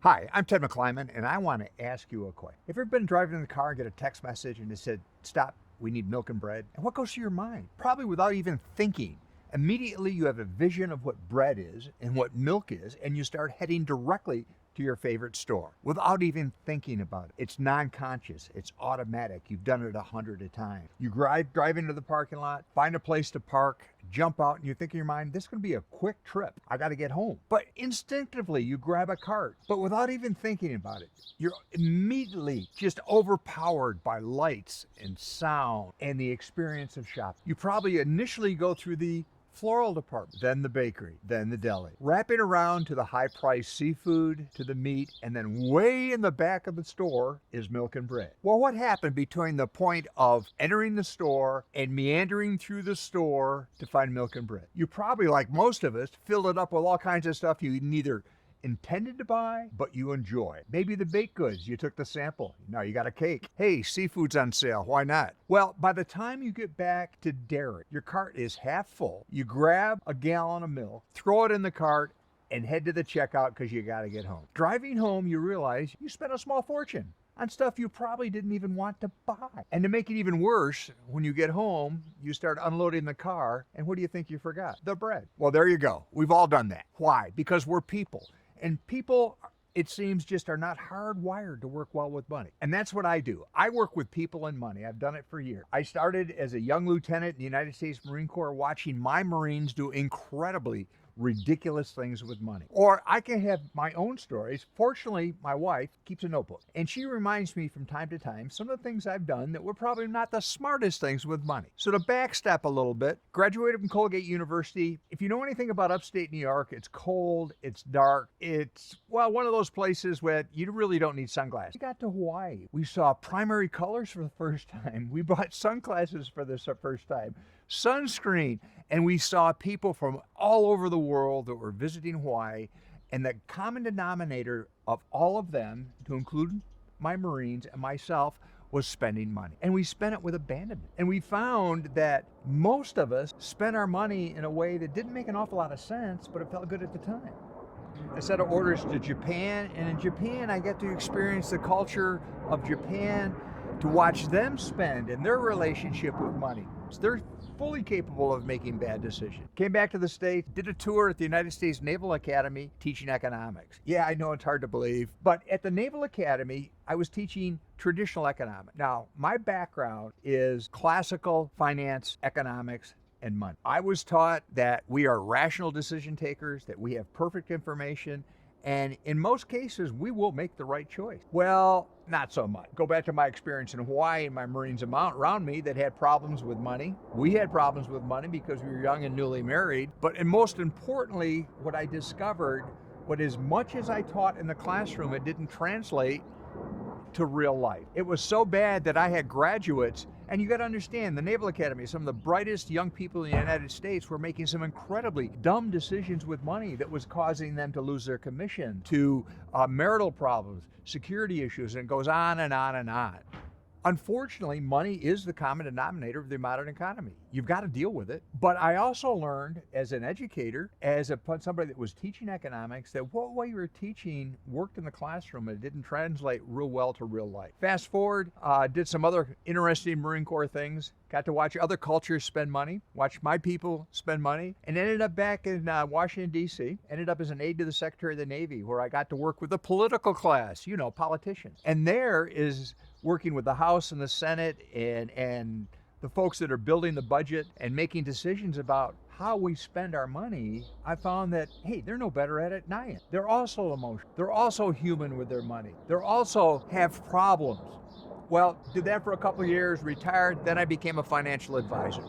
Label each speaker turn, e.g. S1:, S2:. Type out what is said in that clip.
S1: Hi, I'm Ted McLyman, and I want to ask you a question. Have you ever been driving in the car and get a text message and it said, "Stop, we need milk and bread"? And what goes through your mind? Probably without even thinking. Immediately you have a vision of what bread is and what milk is, and you start heading directly to your favorite store without even thinking about it. It's non-conscious, it's automatic. You've done it 100 times. You drive into the parking lot, find a place to park, jump out, and you think in your mind, this is gonna be a quick trip. I gotta get home. But instinctively, you grab a cart, but without even thinking about it. You're immediately just overpowered by lights and sound and the experience of shopping. You probably initially go through the floral department, then the bakery, then the deli. Wrapping around to the high-priced seafood, to the meat, and then way in the back of the store is milk and bread. Well, what happened between the point of entering the store and meandering through the store to find milk and bread? You probably, like most of us, filled it up with all kinds of stuff you neither intended to buy, but you enjoy. Maybe the baked goods, you took the sample. Now you got a cake. Hey, seafood's on sale, why not? Well, by the time you get back to dairy, your cart is half full. You grab a gallon of milk, throw it in the cart, and head to the checkout because you got to get home. Driving home, you realize you spent a small fortune on stuff you probably didn't even want to buy. And to make it even worse, when you get home, you start unloading the car, and what do you think you forgot? The bread. Well, there you go. We've all done that. Why? Because we're people. And people, it seems, just are not hardwired to work well with money. And that's what I do. I work with people and money. I've done it for years. I started as a young lieutenant in the United States Marine Corps watching my Marines do incredibly ridiculous things with money. Or I can have my own stories. Fortunately, my wife keeps a notebook, and she reminds me from time to time some of the things I've done that were probably not the smartest things with money. So to backstep a little bit, graduated from Colgate University. If you know anything about upstate New York, it's cold, it's dark, it's, well, one of those places where you really don't need sunglasses. We got to Hawaii. We saw primary colors for the first time. We bought sunglasses for the first time, sunscreen, and we saw people from all over the world that were visiting Hawaii, and the common denominator of all of them, to include my Marines and myself, was spending money. And we spent it with abandonment. And we found that most of us spent our money in a way that didn't make an awful lot of sense, but it felt good at the time. I set orders to Japan, and in Japan I get to experience the culture of Japan, to watch them spend and their relationship with money. So they're fully capable of making bad decisions. Came back to the States, did a tour at the United States Naval Academy teaching economics. Yeah, I know it's hard to believe, but at the Naval Academy, I was teaching traditional economics. Now, my background is classical finance, economics, and money. I was taught that we are rational decision takers, that we have perfect information, and in most cases, we will make the right choice. Well, not so much. Go back to my experience in Hawaii and my Marines around me that had problems with money. We had problems with money because we were young and newly married. But and most importantly, what I discovered, what as much as I taught in the classroom, it didn't translate to real life. It was so bad that I had graduates, and you got to understand, the Naval Academy, some of the brightest young people in the United States were making some incredibly dumb decisions with money that was causing them to lose their commission, to marital problems, security issues, and it goes on and on and on. Unfortunately, money is the common denominator of the modern economy. You've got to deal with it. But I also learned as an educator, as somebody that was teaching economics, that what you were teaching worked in the classroom and it didn't translate real well to real life. Fast forward, did some other interesting Marine Corps things, got to watch other cultures spend money, watch my people spend money, and ended up back in Washington, D.C., ended up as an aide to the Secretary of the Navy, where I got to work with the political class, you know, politicians. And there is working with the House and the Senate and the folks that are building the budget and making decisions about how we spend our money. I found that, hey, they're no better at it than I am. They're also emotional. They're also human with their money. They're also have problems. Well, did that for a couple of years, retired, then I became a financial advisor.